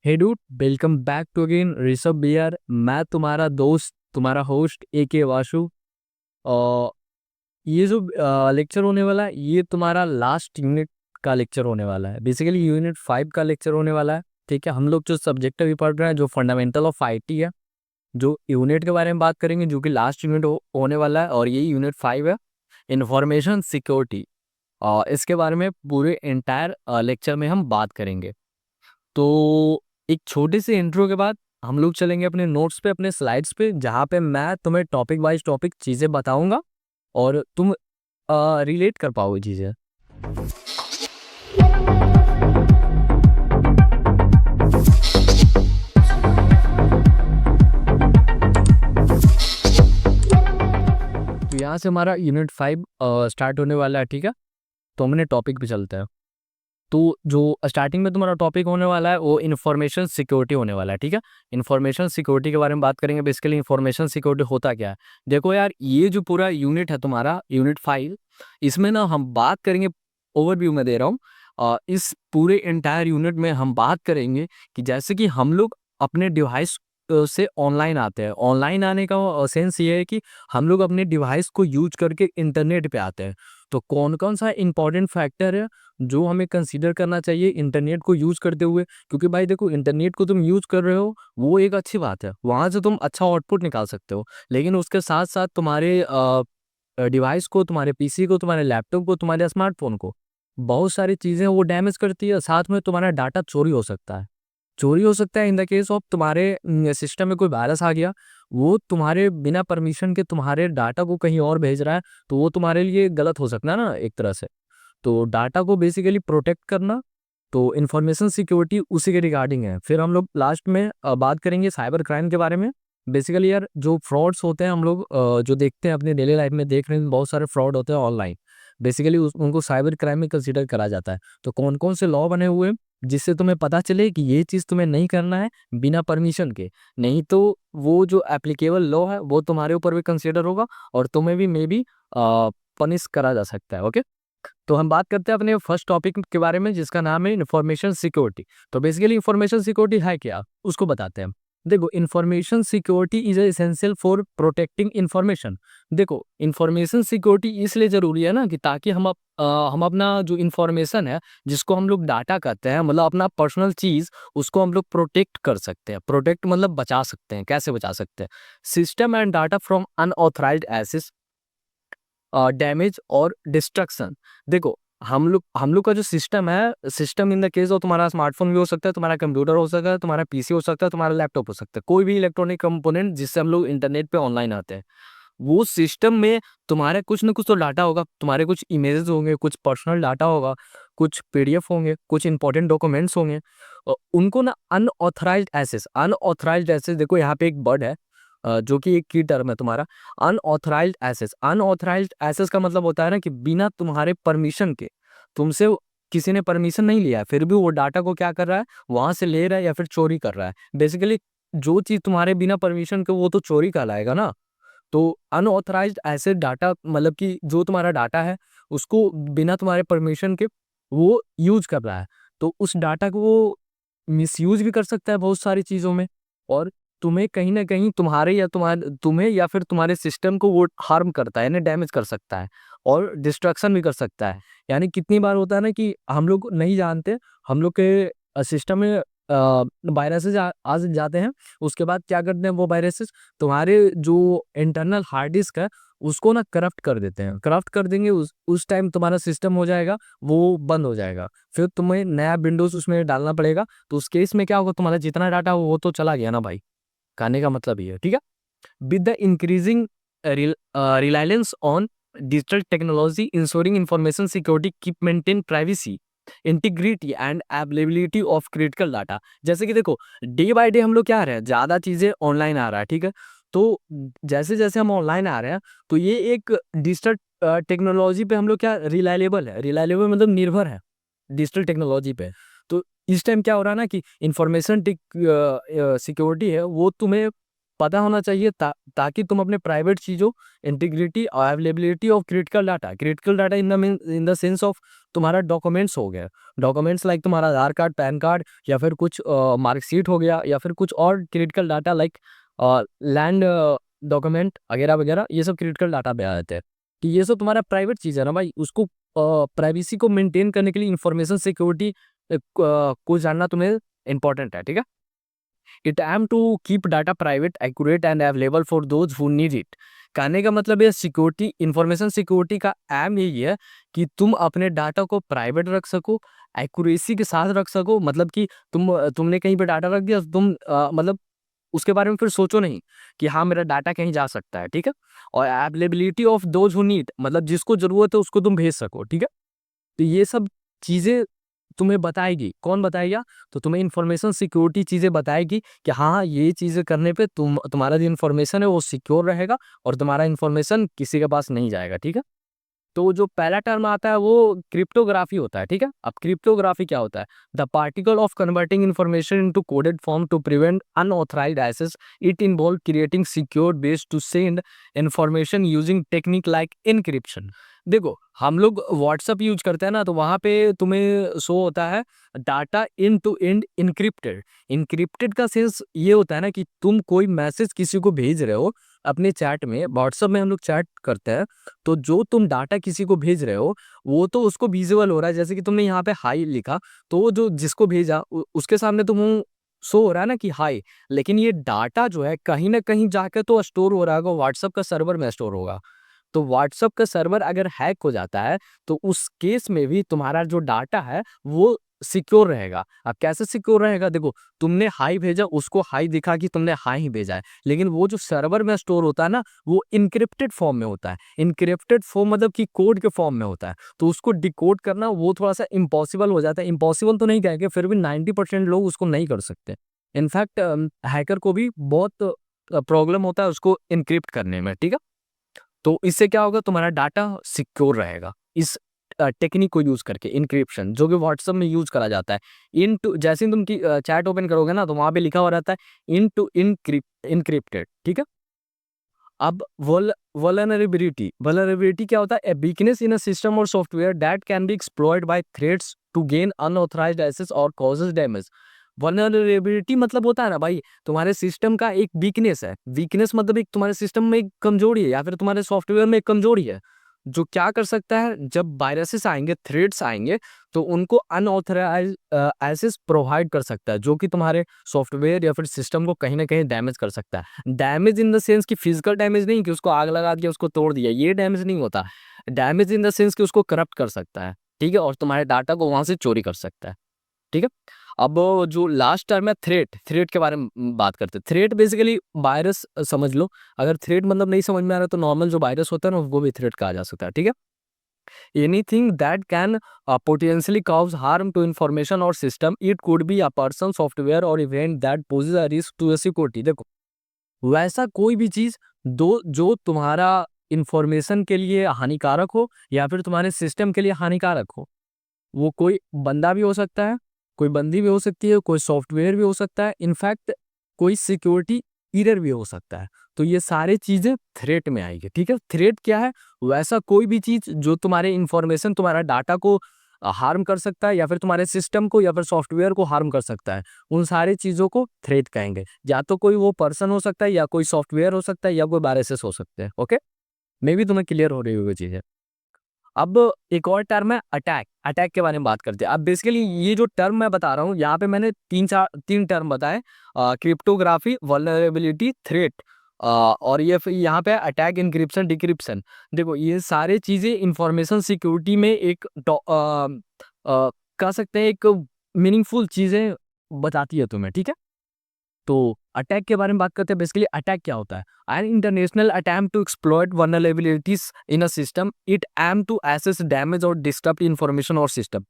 Hey dude, welcome back to again Rishabh बियर। मैं तुम्हारा दोस्त, तुम्हारा होस्ट ए के वाशु। और ये जो लेक्चर होने वाला है, ये तुम्हारा लास्ट यूनिट का लेक्चर होने वाला है। बेसिकली यूनिट 5 का लेक्चर होने वाला है। ठीक है, हम लोग जो सब्जेक्ट अभी पढ़ रहे हैं, जो फंडामेंटल ऑफ आईटी है, जो यूनिट के बारे में बात करेंगे, जो कि लास्ट यूनिट होने वाला है, और ये यूनिट 5 है, इंफॉर्मेशन सिक्योरिटी। और इसके बारे में पूरे एंटायर लेक्चर में हम बात करेंगे। तो एक छोटे से इंट्रो के बाद हम लोग चलेंगे अपने नोट्स पे, अपने स्लाइड्स पे, जहाँ पे मैं तुम्हें टॉपिक वाइज टॉपिक चीज़ें बताऊंगा और तुम रिलेट कर पाओगे चीज़ें। तो यहाँ से हमारा यूनिट 5 स्टार्ट होने वाला है। ठीक है, तो हमने टॉपिक पे चलते हैं। तो जो स्टार्टिंग में तुम्हारा टॉपिक होने वाला है, वो इन्फॉर्मेशन सिक्योरिटी होने वाला है। ठीक है, इन्फॉर्मेशन सिक्योरिटी के बारे में बात करेंगे। बेसिकली इन्फॉर्मेशन सिक्योरिटी होता क्या है? देखो यार, ये जो पूरा यूनिट है तुम्हारा, यूनिट 5, इसमें ना हम बात करेंगे, ओवरव्यू में दे रहा हूँ। इस पूरे एंटायर यूनिट में हम बात करेंगे कि जैसे कि हम लोग अपने डिवाइस से ऑनलाइन आते हैं। ऑनलाइन आने का सेंस ये है कि हम लोग अपने डिवाइस को यूज करके इंटरनेट पे आते हैं। तो कौन कौन सा इंपॉर्टेंट फैक्टर है जो हमें कंसीडर करना चाहिए इंटरनेट को यूज करते हुए? क्योंकि भाई देखो, इंटरनेट को तुम यूज कर रहे हो, वो एक अच्छी बात है, वहां से तुम अच्छा आउटपुट निकाल सकते हो। लेकिन उसके साथ साथ तुम्हारे डिवाइस को, तुम्हारे पीसी को, तुम्हारे लैपटॉप को, तुम्हारे स्मार्टफोन को बहुत सारी चीजें वो डैमेज करती है। साथ में तुम्हारा डाटा चोरी हो सकता है। चोरी हो सकता है इन द केस ऑफ तुम्हारे सिस्टम में कोई वायरस आ गया, वो तुम्हारे बिना परमिशन के तुम्हारे डाटा को कहीं और भेज रहा है, तो वो तुम्हारे लिए गलत हो सकता है ना, एक तरह से। तो डाटा को बेसिकली प्रोटेक्ट करना, तो इन्फॉर्मेशन सिक्योरिटी उसी के रिगार्डिंग है। फिर हम लोग लास्ट में बात करेंगे साइबर क्राइम के बारे में। बेसिकली यार, जो फ्रॉड्स होते हैं, हम लोग जो देखते हैं अपने डेली लाइफ में, देख रहे हैं बहुत सारे फ्रॉड होते हैं ऑनलाइन। बेसिकली उनको साइबर क्राइम में कंसिडर करा जाता है। तो कौन कौन से लॉ बने हुए हैं जिससे तुम्हें पता चले कि ये चीज़ तुम्हें नहीं करना है बिना परमिशन के, नहीं तो वो जो एप्लीकेबल लॉ है वो तुम्हारे ऊपर भी कंसिडर होगा और तुम्हें भी मे बी पनिश करा जा सकता है। ओके, तो हम बात करते हैं अपने फर्स्ट टॉपिक के बारे में, जिसका नाम है इंफॉर्मेशन सिक्योरिटी। तो बेसिकली इंफॉर्मेशन सिक्योरिटी है क्या, उसको बताते हैं हम। देखो, information security is essential for protecting information. देखो, इंफॉर्मेशन सिक्योरिटी इसलिए जरूरी है ना कि ताकि हम अपना जो इंफॉर्मेशन है, जिसको हम लोग डाटा कहते हैं, मतलब अपना पर्सनल चीज, उसको हम लोग प्रोटेक्ट कर सकते हैं। प्रोटेक्ट मतलब बचा सकते हैं। कैसे बचा सकते हैं? System and data from unauthorised access, damage और डिस्ट्रक्शन। देखो, हम लोग का जो सिस्टम है, system in the case of तुम्हारा स्मार्टफोन भी हो सकता है, तुम्हारा कंप्यूटर हो सकता है, तुम्हारा पीसी हो सकता है, तुम्हारा लैपटॉप हो सकता है, कोई भी इलेक्ट्रॉनिक कंपोनेंट जिससे हम लोग इंटरनेट पे ऑनलाइन आते हैं। वो सिस्टम में तुम्हारे कुछ ना कुछ तो डाटा होगा, तुम्हारे कुछ इमेजेस होंगे, कुछ पर्सनल डाटा होगा, कुछ पीडीएफ होंगे, कुछ इंपॉर्टेंट डॉक्यूमेंट्स होंगे। उनको ना अनऑथराइज्ड एक्सेस, देखो यहाँ पे एक वर्ड है जो कि एक की टर्म है तुम्हारा, अनऑथराइज्ड एक्सेस। अनऑथराइज्ड एक्सेस का मतलब होता है ना कि बिना तुम्हारे परमिशन के, तुमसे किसी ने परमिशन नहीं लिया है, फिर भी वो डाटा को क्या कर रहा है, वहां से ले रहा है या फिर चोरी कर रहा है। बेसिकली जो चीज तुम्हारे बिना परमिशन के, वो तो चोरी कहलाएगा ना। तो अनऑथराइज्ड एसेट डाटा मतलब कि जो तुम्हारा डाटा है, उसको बिना तुम्हारे परमिशन के वो यूज कर रहा है। तो उस डाटा को वो मिसयूज भी कर सकता है बहुत सारी चीज़ों में, और तुम्हें कहीं ना कहीं तुम्हें या फिर तुम्हारे सिस्टम को वो हार्म करता है, यानी डैमेज कर सकता है, और डिस्ट्रक्शन भी कर सकता है। यानी कितनी बार होता है ना कि हम लोग नहीं जानते, हम लोग के सिस्टम में वायरसेस आ जाते हैं। उसके बाद क्या करते हैं वो वायरसेस, तुम्हारे जो इंटरनल हार्ड डिस्क है, उसको ना करप्ट कर देते हैं। करप्ट कर देंगे, उस टाइम तुम्हारा सिस्टम हो जाएगा, वो बंद हो जाएगा। फिर तुम्हें नया विंडोज उसमें डालना पड़ेगा। तो उस केस में क्या होगा, तुम्हारा जितना डाटा हो वो तो चला गया ना भाई। कहने का मतलब ये है। ठीक है, with the increasing reliance on digital technology, ensuring information security keep maintain privacy, integrity and availability of critical data. जैसे कि देखो, डे बाय डे हम लोग क्या आ रहे हैं, ज़्यादा चीज़ें ऑनलाइन आ रहा है। ठीक है, तो जैसे जैसे हम ऑनलाइन आ रहे हैं, तो ये एक डिजिटल टेक्नोलॉजी पे हम लोग क्या रिलायबल है, रिलायबल मतलब निर्भर है डिजिटल टेक्नोलॉजी पे। तो इस टाइम क्या हो रहा है ना कि इंफॉर्मेशन सिक्योरिटी है, वो तुम्हें पता होना चाहिए, ताकि तुम अपने प्राइवेट चीज़ों, इंटीग्रिटी और availability of critical data in the sense of तुम्हारा डॉक्यूमेंट्स हो गया, डॉक्यूमेंट्स लाइक तुम्हारा आधार कार्ड, पैन कार्ड, या फिर कुछ मार्कशीट हो गया, या फिर कुछ और critical data like land document वगैरह वगैरह, ये सब क्रिटिकल डाटा पे आ जाते हैं। कि ये सब तुम्हारा प्राइवेट चीज़ है ना भाई, उसको प्राइवेसी को मेंटेन करने के लिए इंफॉर्मेशन सिक्योरिटी को जानना तुम्हें इंपॉर्टेंट है, ठीक है। It aim to keep data private, accurate and available for those who need it. कहने का मतलब ये सिक्योरिटी, इंफॉर्मेशन सिक्योरिटी का एम यही है कि तुम अपने डाटा को प्राइवेट रख सको, एक्यूरेसी के साथ रख सको। मतलब कि तुमने कहीं पे डाटा रख दिया, तुम मतलब उसके बारे में फिर सोचो नहीं कि हाँ मेरा डाटा कहीं जा सकता है, ठीक है। और availability of those who need, मतलब जिसको जरूरत है उसको तुम भेज सको, ठीक है। तो ये सब चीज़ें तुम्हें बताएगी, कौन बताएगा? तो तुम्हें इन्फॉर्मेशन सिक्योरिटी चीज़ें बताएगी कि हाँ, ये चीज़ें करने पे तुम्हारा जो इन्फॉर्मेशन है वो सिक्योर रहेगा और तुम्हारा इन्फॉर्मेशन किसी के पास नहीं जाएगा, ठीक है। तो जो पहला टर्म आता है वो क्रिप्टोग्राफी होता है, ठीक है। अब क्रिप्टोग्राफी क्या होता है? The particle of converting information into coded form to prevent unauthorised access. It involve creating secure ways to send information using technique like encryption. देखो, हम लोग व्हाट्सअप यूज करते हैं ना, तो वहाँ पे तुम्हें शो होता है data end to end encrypted. Encrypted का सेंस ये होता है ना कि तुम कोई मैसेज किसी को भेज रहे हो अपने चैट में, व्हाट्सअप में हम लोग चैट करते हैं, तो जो तुम डाटा किसी को भेज रहे हो वो तो उसको विजुअल हो रहा है। जैसे कि तुमने यहाँ पे हाई लिखा, तो वो जो जिसको भेजा उसके सामने तुम शो हो रहा है ना कि हाई, लेकिन ये डाटा जो है कहीं ना कहीं जाकर तो स्टोर हो रहा होगा, व्हाट्सअप का सर्वर में स्टोर होगा। तो व्हाट्सअप का सर्वर अगर हैक हो जाता है तो उस केस में भी तुम्हारा जो डाटा है वो सिक्योर रहेगा। अब कैसे सिक्योर रहेगा? देखो, तुमने हाई भेजा, उसको हाई दिखा कि तुमने हाई ही भेजा है, लेकिन वो जो सर्वर में स्टोर होता है ना, वो इनक्रिप्टेड फॉर्म में होता है। इनक्रिप्टेड फॉर्म मतलब कि कोड के फॉर्म में होता है, तो उसको डिकोड करना वो थोड़ा सा इम्पॉसिबल हो जाता है। इम्पॉसिबल तो नहीं कहेंगे, फिर भी 90% लोग उसको नहीं कर सकते। इनफैक्ट हैकर को भी बहुत प्रॉब्लम होता है उसको इनक्रिप्ट करने में, ठीक है। तो इससे क्या होगा? तुम्हारा डाटा सिक्योर रहेगा इस टेक्निक को यूज करके, इनक्रिप्शन, जो कि व्हाट्सएप में यूज करा जाता है। इन टू, जैसे ही तुम चैट ओपन करोगे ना, तो वहां पे लिखा हुआ रहता है इन टू इनक्रिप्टेड, ठीक है। अब वल्नरेबिलिटी क्या होता है? A weakness in a system और software that can be exploit by threads to gain unauthorised access और कॉजेज डैमेज। वल्नरेबिलिटी मतलब होता है ना भाई, तुम्हारे सिस्टम का एक वीकनेस है। वीकनेस मतलब एक तुम्हारे सिस्टम में एक कमजोरी है, या फिर तुम्हारे सॉफ्टवेयर में एक कमजोरी है, जो क्या कर सकता है, जब वायरसेस आएंगे, थ्रेड्स आएंगे, तो उनको अनऑथराइज एक्सेस प्रोवाइड कर सकता है, जो कि तुम्हारे सॉफ्टवेयर या फिर सिस्टम को कहीं ना कहीं डैमेज कर सकता है। डैमेज इन द सेंस कि फिजिकल डैमेज नहीं, कि उसको आग लगा दिया, उसको तोड़ दिया, ये डैमेज नहीं होता। डैमेज इन द सेंस कि उसको करप्ट कर सकता है, ठीक है, और तुम्हारे डाटा को वहां से चोरी कर सकता है, ठीक है। अब जो लास्ट टर्म है थ्रेट, थ्रेट के बारे में बात करते हैं। थ्रेट बेसिकली वायरस समझ लो। अगर थ्रेट मतलब नहीं समझ में आ रहा तो नॉर्मल जो वायरस होता है ना, वो भी थ्रेट कहा जा सकता है, ठीक है। Anything that can potentially cause harm to information और system. It could be a person, software और event that poses a risk to security. देखो, वैसा कोई भी चीज दो जो तुम्हारा इंफॉर्मेशन के लिए हानिकारक हो या फिर तुम्हारे सिस्टम के लिए हानिकारक हो। वो कोई बंदा भी हो सकता है, कोई बंदी भी हो सकती है, कोई सॉफ्टवेयर भी हो सकता है, इनफैक्ट कोई सिक्योरिटी एरर भी हो सकता है। तो ये सारी चीजें थ्रेट में आएगी, ठीक है। थ्रेट क्या है? वैसा कोई भी चीज जो तुम्हारे इंफॉर्मेशन, तुम्हारा डाटा को हार्म कर सकता है, या फिर तुम्हारे सिस्टम को या फिर सॉफ्टवेयर को हार्म कर सकता है, उन सारी चीजों को थ्रेट कहेंगे। या तो कोई वो पर्सन हो सकता है, या कोई सॉफ्टवेयर हो सकता है, या कोई वायरसेस हो सकते हैं। ओके, मे भी तुम्हें क्लियर हो रही होगी चीजें। अब एक और टर्म है अटैक। अटैक के बारे में बात करते हैं। अब बेसिकली ये जो टर्म मैं बता रहा हूँ, यहाँ पे मैंने तीन टर्म बताए, क्रिप्टोग्राफी, वल्नरेबिलिटी, थ्रेट, और ये फिर यहाँ पे अटैक, इनक्रिप्शन, डिक्रिप्शन। देखो, ये सारे चीजें इंफॉर्मेशन सिक्योरिटी में एक कह सकते हैं एक मीनिंगफुल चीजें बताती है तुम्हें, ठीक है। तो अटैक के बारे में बात करते हैं। बेसिकली अटैक क्या होता है? An international attempt to exploit vulnerabilities in a system. It aim to access damage और डिस्टर्ब इंफॉर्मेशन और सिस्टम।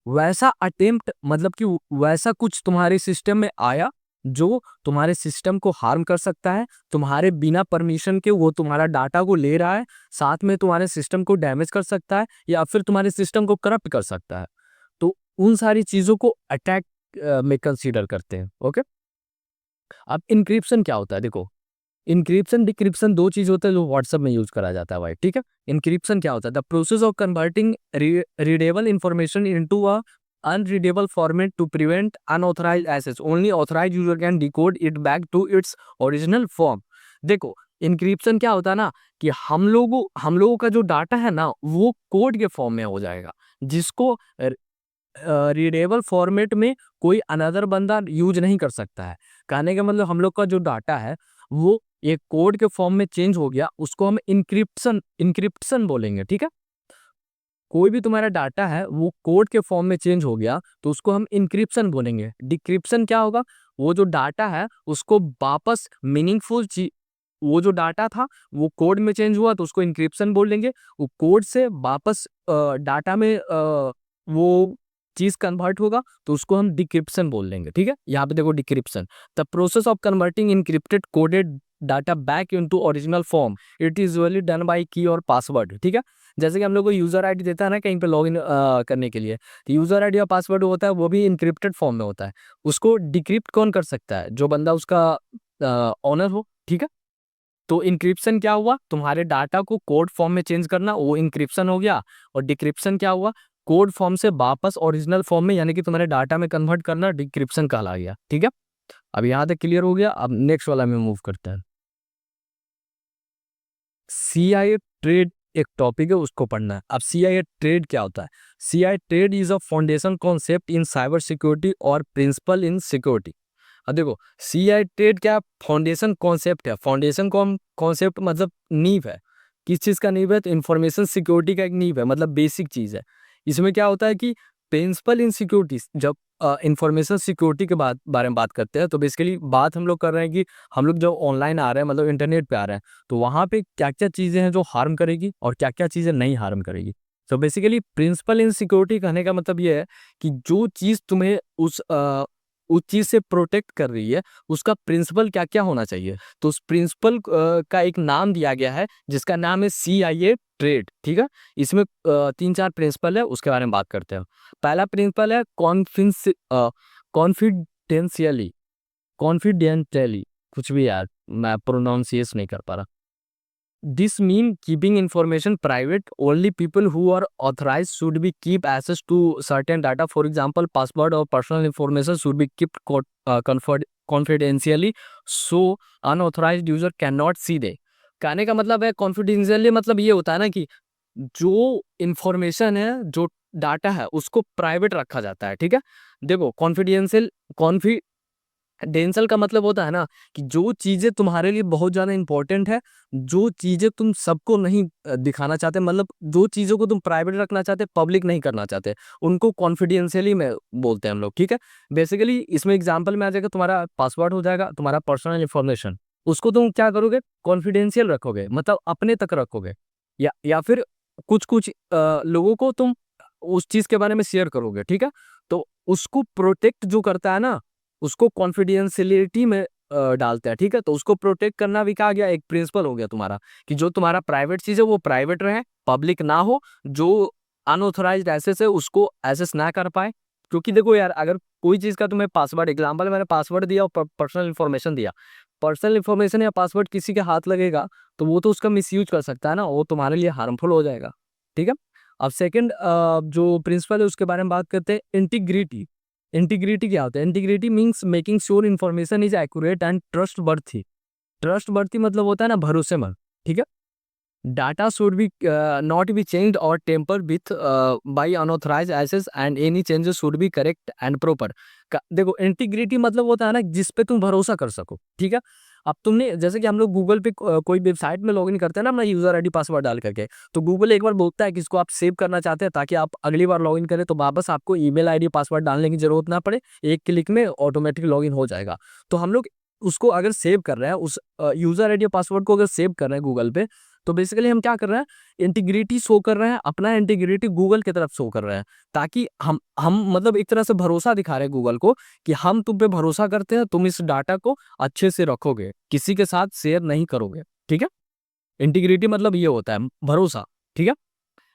वैसा अटेम्प्ट मतलब कि वैसा कुछ तुम्हारे सिस्टम में आया जो तुम्हारे सिस्टम को हार्म कर सकता है, तुम्हारे बिना परमिशन के वो तुम्हारा डाटा को ले रहा है, साथ में तुम्हारे सिस्टम को डैमेज कर सकता है, या फिर तुम्हारे सिस्टम को करप्ट कर सकता है। तो उन सारी चीजों को अटैक में कंसीडर करते हैं। ओके। अब इनक्रिप्शन क्या होता है? देखो, इंक्रिप्शन डिक्रिप्शन दो चीज होता है जो व्हाट्सएप में यूज करा जाता है भाई, ठीक है। इंक्रिप्शन क्या होता है? The process of converting readable information into a unreadable format to prevent unauthorised access, only authorised user can decode it back to its original form. देखो इंक्रिप्शन क्या होता है ना कि हम लोगों का जो डाटा है ना वो कोड के फॉर्म में हो जाएगा, जिसको रीडेबल फॉर्मेट में कोई अनदर बंदा यूज नहीं कर सकता है। कहने का मतलब हम लोग का जो डाटा है वो एक कोड के फॉर्म में चेंज हो गया, उसको हम इंक्रिप्शन बोलेंगे, ठीक है। कोई भी तुम्हारा डाटा है वो कोड के फॉर्म में चेंज हो गया तो उसको हम इंक्रिप्शन बोलेंगे। डिक्रिप्शन क्या होगा? वो जो डाटा है उसको वापस मीनिंगफुल चीज, वो जो डाटा था वो कोड में चेंज हुआ तो उसको इंक्रिप्शन बोल देंगे। वो कोड से वापस डाटा में वो चीज कन्वर्ट होगा तो उसको हम डिक्रिप्शन बोल देंगे, ठीक है। यहाँ पे देखो decryption, the process of converting encrypted coded data back into original form, it is usually done by की और पासवर्ड, ठीक है। जैसे कि हम लोग को यूजर आईडी देता है ना कहीं पे लॉगिन करने के लिए, तो यूजर आईडी और पासवर्ड होता है वो भी इनक्रिप्टेड फॉर्म में होता है। उसको डिक्रिप्ट कौन कर सकता है? जो बंदा उसका ऑनर हो, ठीक है। तो इंक्रिप्शन क्या हुआ? तुम्हारे डाटा को कोड फॉर्म में चेंज करना, वो इंक्रिप्शन हो गया। और डिक्रिप्शन क्या हुआ? कोड फॉर्म से वापस ओरिजिनल फॉर्म में यानी कि तुम्हारे डाटा में कन्वर्ट करना डिक्रिप्शन कहला गया, ठीक है। अब यहाँ तक क्लियर हो गया। अब नेक्स्ट वाला में मूव करते हैं। सीआईए ट्रेड एक टॉपिक है, उसको पढ़ना है। अब सीआईए ट्रेड क्या होता है? CIA trade is a foundation concept in cyber security और प्रिंसिपल इन सिक्योरिटी। अब देखो सीआईए ट्रेड क्या? फाउंडेशन कॉन्सेप्ट है। फाउंडेशन कॉन्सेप्ट मतलब नींव है। किस चीज का नींव है? तो इंफॉर्मेशन सिक्योरिटी का एक नींव है, मतलब बेसिक चीज है। इसमें क्या होता है कि प्रिंसिपल इन सिक्योरिटी, जब इंफॉर्मेशन सिक्योरिटी के बारे में बात करते हैं तो बेसिकली बात हम लोग कर रहे हैं कि हम लोग जो ऑनलाइन आ रहे हैं मतलब इंटरनेट पे आ रहे हैं तो वहाँ पे क्या क्या चीज़ें हैं जो हार्म करेगी और क्या क्या चीज़ें नहीं हार्म करेगी। तो बेसिकली प्रिंसिपल इन सिक्योरिटी कहने का मतलब ये है कि जो चीज़ तुम्हें उस चीज़ से प्रोटेक्ट कर रही है उसका प्रिंसिपल क्या क्या होना चाहिए। तो उस प्रिंसिपल का एक नाम दिया गया है जिसका नाम है सीआईए ट्रेड, ठीक है। इसमें 3-4 प्रिंसिपल है, उसके बारे में बात करते हैं। पहला प्रिंसिपल है कॉन्फिडेंशियली, कॉन्फिडेंटली, कुछ भी यार मैं प्रोनाउंसिएशन नहीं कर पा रहा। This mean keeping information private, only people who are authorise should be keep access to certain data, for example password और personal information should be kept confidentially so unauthorised user can not see they. कहने का मतलब है confidentiality मतलब ये होता है ना कि जो इंफॉर्मेशन है, जो डाटा है उसको प्राइवेट रखा जाता है, ठीक है। देखो कॉन्फिडेंशियल का मतलब होता है ना कि जो चीजें तुम्हारे लिए बहुत ज्यादा इंपॉर्टेंट है, जो चीजें तुम सबको नहीं दिखाना चाहते, मतलब जो चीजों को तुम प्राइवेट रखना चाहते, पब्लिक नहीं करना चाहते, उनको कॉन्फिडेंशियली में बोलते हैं हम लोग, ठीक है। बेसिकली इसमें एग्जांपल में आ जाएगा तुम्हारा पासवर्ड हो जाएगा, तुम्हारा पर्सनल इंफॉर्मेशन, उसको तुम क्या करोगे? कॉन्फिडेंशियल रखोगे, मतलब अपने तक रखोगे। या फिर कुछ कुछ लोगों को तुम उस चीज के बारे में शेयर करोगे, ठीक है। तो उसको प्रोटेक्ट जो करता है ना उसको कॉन्फिडेंशियलिटी में डालते हैं, ठीक है। तो उसको प्रोटेक्ट करना भी कहा गया, एक प्रिंसिपल हो गया तुम्हारा कि जो तुम्हारा प्राइवेट चीज है वो प्राइवेट रहे, पब्लिक ना हो, जो अनऑथराइज्ड एक्सेस है उसको एक्सेस ना कर पाए। क्योंकि देखो यार अगर कोई चीज का तुम्हें पासवर्ड, एग्जांपल मैंने पासवर्ड दिया और पर्सनल इन्फॉर्मेशन दिया, पर्सनल इन्फॉर्मेशन या पासवर्ड किसी के हाथ लगेगा तो वो तो उसका मिसयूज कर सकता है ना, वो तुम्हारे लिए हार्मफुल हो जाएगा, ठीक है। अब सेकंड जो प्रिंसिपल है उसके बारे में बात करते हैं, इंटीग्रिटी। इंटीग्रिटी क्या होता है? Integrity means making sure information is accurate and trustworthy. Trustworthy मतलब होता है ना भरोसेमंद, ठीक है। Data should be not be changed और tamper with by unauthorised access and any changes should be correct and proper. देखो integrity मतलब होता है ना जिस पे तुम भरोसा कर सको, ठीक है। अब तुमने जैसे कि हम लोग गूगल पे कोई वेबसाइट में लॉगिन करते हैं ना अपना यूजर आईडी पासवर्ड डाल करके, तो गूगल एक बार बोलता है कि इसको आप सेव करना चाहते हैं ताकि आप अगली बार लॉगिन करें तो वापस आपको ईमेल आईडी पासवर्ड डालने की जरूरत ना पड़े, एक क्लिक में ऑटोमेटिक लॉगिन हो जाएगा। तो हम लोग उसको अगर सेव कर रहे हैं, उस यूजर आईडी पासवर्ड को अगर सेव कर रहे हैं गूगल पे, तो बेसिकली हम क्या कर रहे हैं? इंटीग्रिटी शो कर रहे हैं, अपना इंटीग्रिटी गूगल की तरफ शो कर रहे हैं, ताकि हम मतलब एक तरह से भरोसा दिखा रहे हैं गूगल को कि हम तुम पे भरोसा करते हैं, तुम इस डाटा को अच्छे से रखोगे, किसी के साथ शेयर नहीं करोगे, ठीक है। इंटीग्रिटी मतलब ये होता है भरोसा, ठीक है।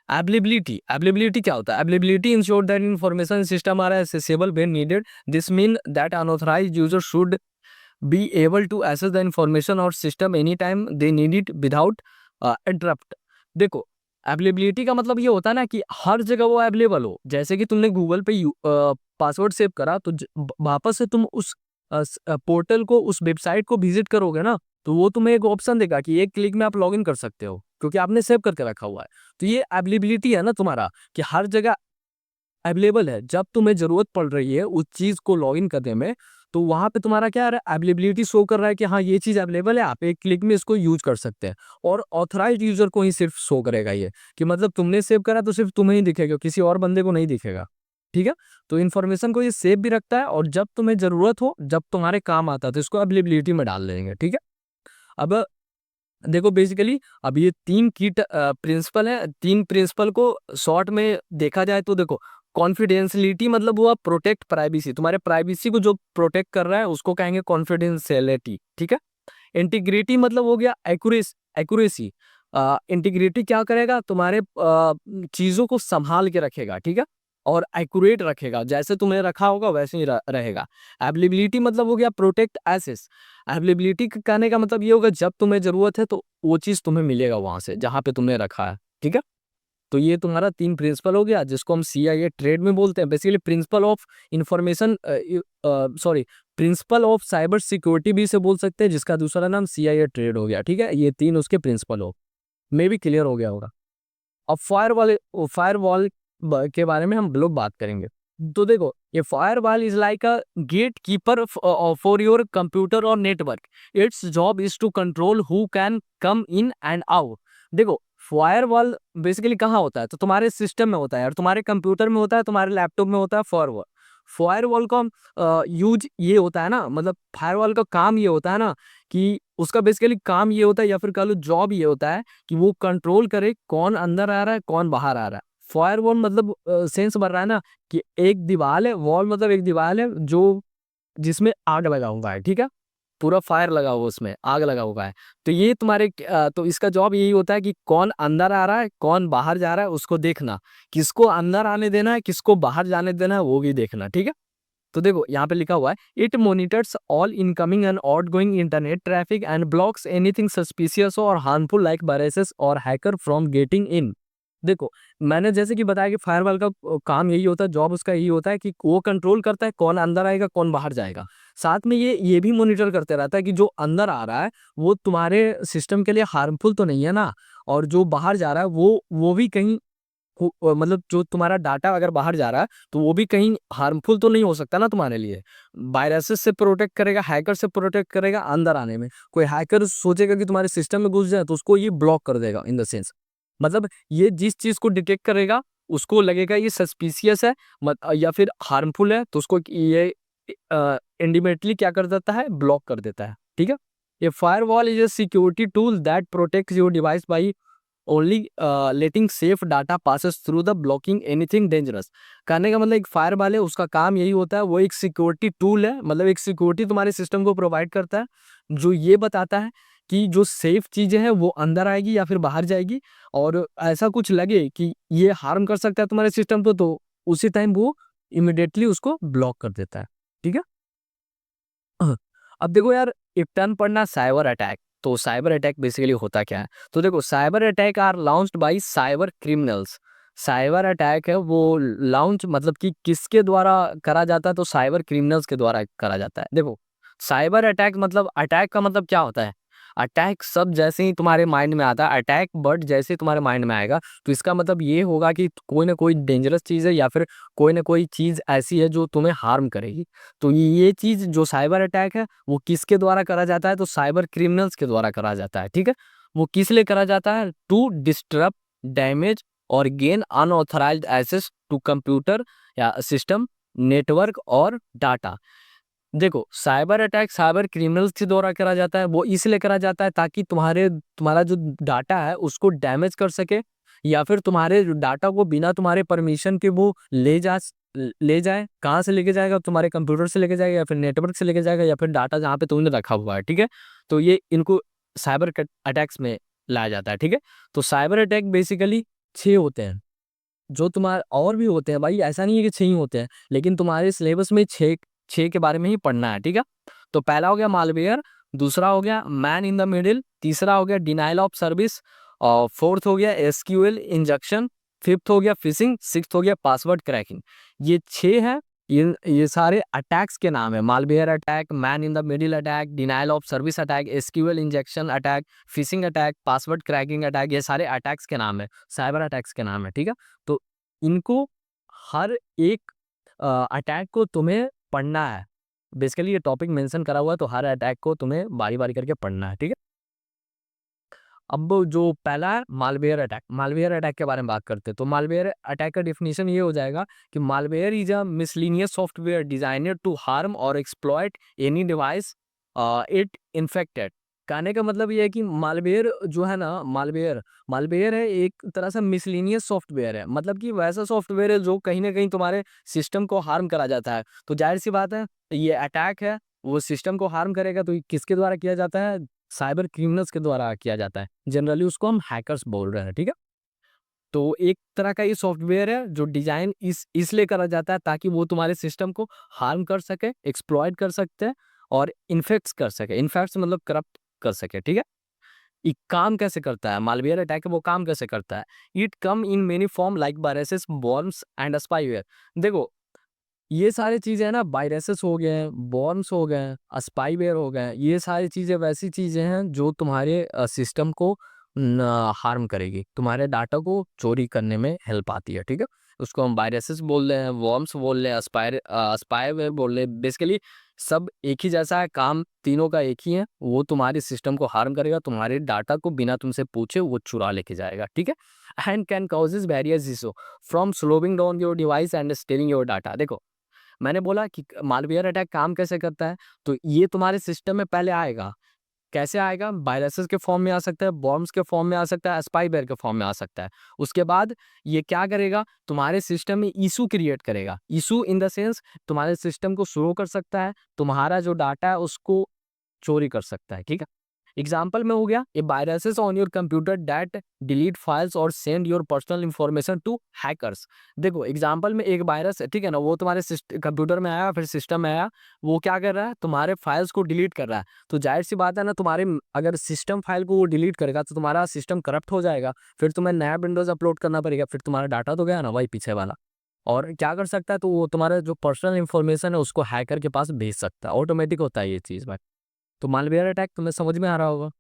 अवेलेबिलिटी, अवेलेबिलिटी क्या होता है? Availability ensure that information system are accessible when needed, this mean that unauthorised user should be able to access the information और system any time they need it without interrupt. देखो, availability का मतलब ये होता है ना कि हर जगह वो अवेलेबल हो। जैसे कि तुमने गूगल पे पासवर्ड सेव करा, तो वापस से तुम उस पोर्टल को, उस वेबसाइट को विजिट करोगे ना, तो वो तुम्हें एक ऑप्शन देगा कि एक क्लिक में आप लॉगिन कर सकते हो, क्योंकि आपने सेव करके रखा हुआ है। तो ये अवेलेबिलिटी है ना तुम्हारा, कि हर जगह अवेलेबल है। जब तुम्हें जरूरत पड़ रही है उस चीज को लॉगिन करने में, तो वहां पे तुम्हारा क्या है, अवेलेबिलिटी शो कर रहा है कि हाँ ये चीज अवेलेबल है, आप एक क्लिक में इसको यूज कर सकते हैं। और ऑथराइज्ड यूजर को ही सिर्फ शो करेगा ये, कि मतलब तुमने सेव करा तो सिर्फ तुम्हें ही दिखेगा, किसी और बंदे को नहीं दिखेगा। ठीक है। तो इन्फॉर्मेशन को ये सेव भी रखता है, और जब तुम्हें जरूरत हो, जब तुम्हारे काम आता है, तो इसको अवेलेबिलिटी में डाल देंगे। ठीक है। अब देखो बेसिकली, अब ये तीन की प्रिंसिपल है। तीन प्रिंसिपल को शॉर्ट में देखा जाए तो देखो, कॉन्फिडेंशियलिटी मतलब हुआ प्रोटेक्ट प्राइवेसी, तुम्हारे प्राइवेसी को जो प्रोटेक्ट कर रहा है उसको कहेंगे कॉन्फिडेंशियलिटी। ठीक है। इंटीग्रिटी मतलब हो गया एक्यूरेसी। इंटीग्रिटी क्या करेगा, तुम्हारे चीजों को संभाल के रखेगा। ठीक है। और एक्यूरेट रखेगा, जैसे तुम्हें रखा होगा वैसे ही रहेगा। अवेलेबिलिटी मतलब हो गया प्रोटेक्ट एसेस। अवेलेबिलिटी कहने का मतलब ये होगा, जब तुम्हें जरूरत है तो वो चीज तुम्हें मिलेगा वहां से जहां पे तुमने रखा है। ठीक है। तो ये तुम्हारा तीन प्रिंसिपल हो गया, जिसको हम CIA ट्रेड में बोलते हैं। Basically principle of information, sorry, principle of cyber security भी से बोल सकते हैं, जिसका दूसरा नाम CIA ट्रेड हो गया। ठीक है। ये तीन उसके प्रिंसिपल हो, मे भी क्लियर हो गया होगा। अब फायरवॉल के बारे में हम लोग बात करेंगे। तो देखो, ये firewall is like a gate keeper for your computer और network. Its job is to control who can come in and out. देखो, फायरवॉल बेसिकली कहाँ होता है, तो तुम्हारे सिस्टम में होता है, और तुम्हारे कंप्यूटर में होता है, तुम्हारे लैपटॉप में होता है फायरवॉल। फायरवॉल का यूज ये होता है ना, मतलब फायरवॉल का काम ये होता है ना, कि उसका बेसिकली काम ये होता है, या फिर कह लो जॉब ये होता है, कि वो कंट्रोल करे कौन अंदर आ रहा है, कौन बाहर आ रहा है। फायरवॉल मतलब सेंस बन रहा है ना, कि एक दीवार है, वॉल मतलब एक दीवार है जो जिसमें आग लगा हुआ है। ठीक है। पूरा फायर लगा हुआ, उसमें आग लगा हुआ है। तो ये तुम्हारे तो इसका जॉब यही होता है कि कौन अंदर आ रहा है, कौन बाहर जा रहा है, उसको देखना। किसको अंदर आने देना है, किसको बाहर जाने देना है, वो भी देखना। ठीक है। तो देखो यहाँ पे लिखा हुआ है, it monitors all incoming and outgoing internet traffic and blocks anything suspicious और हार्मफुल लाइक वायरसेस और हैकर फ्रॉम गेटिंग इन। देखो, मैंने जैसे कि बताया कि फायरवॉल का काम यही होता है, जॉब उसका यही होता है कि वो कंट्रोल करता है कौन अंदर आएगा, कौन बाहर जाएगा। साथ में ये भी मॉनिटर करते रहता है कि जो अंदर आ रहा है वो तुम्हारे सिस्टम के लिए हार्मफुल तो नहीं है ना, और जो बाहर जा रहा है वो भी कहीं मतलब जो तुम्हारा डाटा अगर बाहर जा रहा है तो वो भी कहीं हार्मफुल तो नहीं हो सकता ना तुम्हारे लिए। वायरसेस से प्रोटेक्ट करेगा, हैकर से प्रोटेक्ट करेगा अंदर आने में। कोई हैकर सोचेगा कि तुम्हारे सिस्टम में घुस जाए तो उसको ये ब्लॉक कर देगा, इन द सेंस मतलब ये जिस चीज को डिटेक्ट करेगा उसको लगेगा ये सस्पिशियस है, या फिर हार्मफुल है, तो उसको ये इंडिमेटली क्या कर देता है, ब्लॉक कर देता है। ठीक है। ये firewall is a security tool that protects your device by only letting safe data passes through the blocking anything dangerous. कहने का मतलब एक फायर वाल है, उसका काम यही होता है, वो एक सिक्योरिटी टूल है, मतलब एक सिक्योरिटी तुम्हारे सिस्टम को प्रोवाइड करता है, जो ये बताता है कि जो सेफ चीजें हैं वो अंदर आएगी या फिर बाहर जाएगी, और ऐसा कुछ लगे कि ये हार्म कर सकता है तुम्हारे सिस्टम को, तो उसी टाइम वो इमिडिएटली उसको ब्लॉक कर देता है। ठीक है। अब देखो यार, एक टर्म पढ़ना साइबर अटैक। तो साइबर अटैक बेसिकली होता क्या है, तो देखो, cyber attack are launched by cyber criminals. Cyber attack है वो लॉन्च मतलब कि किसके द्वारा करा जाता है, तो साइबर क्रिमिनल्स के द्वारा करा जाता है। देखो, साइबर अटैक मतलब, अटैक का मतलब क्या होता है, अटैक सब जैसे ही तुम्हारे माइंड में आता है, अटैक बट जैसे ही तुम्हारे माइंड में आएगा, तो इसका मतलब ये होगा कि कोई ना कोई डेंजरस चीज है, या फिर कोई ना कोई चीज ऐसी है जो तुम्हें हार्म करेगी। तो ये चीज जो साइबर अटैक है वो किसके द्वारा करा जाता है, तो साइबर क्रिमिनल्स के द्वारा करा जाता है। ठीक है। वो किस लिए करा जाता है, टू डिस्टर्ब, डैमेज और gain unauthorised access to computer या सिस्टम, नेटवर्क और डाटा। देखो, साइबर अटैक साइबर क्रिमिनल्स के द्वारा करा जाता है, वो इसलिए करा जाता है ताकि तुम्हारा जो डाटा है उसको डैमेज कर सके, या फिर तुम्हारे डाटा को बिना तुम्हारे परमिशन के वो ले जाए। कहाँ से लेके जाएगा, तुम्हारे कंप्यूटर से लेके जाएगा, या फिर नेटवर्क से लेके जाएगा, या फिर डाटा जहाँ पे तुमने रखा हुआ है। ठीक है। तो ये इनको साइबर अटैक्स में लाया जाता है। ठीक है। तो साइबर अटैक बेसिकली 6 होते हैं, जो तुम्हारे और भी होते हैं भाई, ऐसा नहीं है कि 6 ही होते हैं, लेकिन तुम्हारे सिलेबस में छः छः के बारे में ही पढ़ना है। ठीक है। तो पहला हो गया मालवेयर, दूसरा हो गया मैन इन द मिडिल, तीसरा हो गया डिनाइल ऑफ सर्विस, और फोर्थ हो गया एसक्यूएल इंजेक्शन, फिफ्थ हो गया फिशिंग, सिक्स्थ हो गया पासवर्ड क्रैकिंग। ये 6 है। ये सारे अटैक्स के नाम है, malware attack, man in the middle attack, denial of service attack, SQL injection attack, phishing attack, password cracking attack. ये सारे अटैक्स के नाम है, साइबर अटैक्स के नाम है, ठीक है। तो इनको हर एक अटैक को तुम्हें पढ़ना है। बेसिकली ये टॉपिक मेंशन करा हुआ है, तो हर अटैक को तुम्हें बारी बारी करके पढ़ना है, ठीक है। अब जो पहला है मालवेयर अटैक, मालवेयर अटैक के बारे में बात करते हैं। तो मालवेयर अटैक का डेफिनेशन ये हो जाएगा कि malware is a miscellaneous software designer to harm और exploit any device it infected. कहने का मतलब ये है कि मालवेयर जो है ना, मालवेयर मालवेयर है एक तरह से मिसलीनियस सॉफ्टवेयर है, मतलब कि वैसा सॉफ्टवेयर है जो कहीं ना कहीं तुम्हारे सिस्टम को हार्म करा जाता है। तो जाहिर सी बात है, ये अटैक है, वो सिस्टम को हार्म करेगा, तो ये किसके द्वारा किया जाता है? साइबर क्रिमिनल्स के द्वारा किया जाता है। जनरली उसको हम हैकर्स बोल रहे हैं, ठीक है। तो एक तरह का ये सॉफ्टवेयर है जो डिजाइन इसलिए करा जाता है ताकि वो तुम्हारे सिस्टम को हार्म कर सके, एक्सप्लॉइट कर सकते हैं और इन्फेक्ट कर सके। इन्फेक्ट मतलब करप्ट कर सके, ठीक है। ये काम कैसे करता है मालवेयर अटैक, वो काम कैसे करता है? It come in many form like viruses, worms and spyware. देखो, ये सारी चीज़ें हैं ना, वायरसेस हो गए हैं, वॉर्म्स हो गए हैं, स्पाईवेयर हो गए हैं, ये सारी चीज़ें वैसी चीज़ें हैं जो तुम्हारे सिस्टम को हार्म करेगी, तुम्हारे डाटा को चोरी करने में हेल्प आती है, ठीक है। उसको हम वायरसेस बोल रहे हैं, वॉर्म्स बोल रहे हैं, स्पाईवेयर बोल रहे हैं। बेसिकली सब एक ही जैसा है, काम तीनों का एक ही है। वो तुम्हारे सिस्टम को हार्म करेगा, तुम्हारे डाटा को बिना तुमसे पूछे वो चुरा लेके जाएगा, ठीक है। And can causes various issue from slowing down your device and stealing your data. देखो, मैंने बोला कि मालवेयर अटैक काम कैसे करता है, तो ये तुम्हारे सिस्टम में पहले आएगा। कैसे आएगा? वायरसेस के फॉर्म में आ सकता है, बॉम्ब्स के फॉर्म में आ सकता है, स्पाईवेयर के फॉर्म में आ सकता है। उसके बाद ये क्या करेगा? तुम्हारे सिस्टम में इशू क्रिएट करेगा। इशू इन द सेंस तुम्हारे सिस्टम को स्लो कर सकता है, तुम्हारा जो डाटा है उसको चोरी कर सकता है, ठीक है। एग्जाम्पल में हो गया a viruses on your computer that delete files और send your personal information to hackers. देखो, एग्जाम्पल में एक वायरस है, ठीक है ना, वो तुम्हारे कंप्यूटर में आया, फिर सिस्टम में आया, वो क्या कर रहा है? तुम्हारे फाइल्स को डिलीट कर रहा है। तो जाहिर सी बात है ना, तुम्हारे अगर सिस्टम फाइल को वो डिलीट करेगा तो तुम्हारा सिस्टम करप्ट हो जाएगा, फिर तुम्हें नया विंडोज अपलोड करना पड़ेगा, फिर तुम्हारा डाटा तो गया ना वही पीछे वाला। और क्या कर सकता है? तो वो तुम्हारा जो पर्सनल इंफॉर्मेशन है उसको हैकर के पास भेज सकता है। ऑटोमेटिक होता है ये चीज़ भाई। तो मालवेयर अटैक तुम्हें समझ में आ रहा होगा।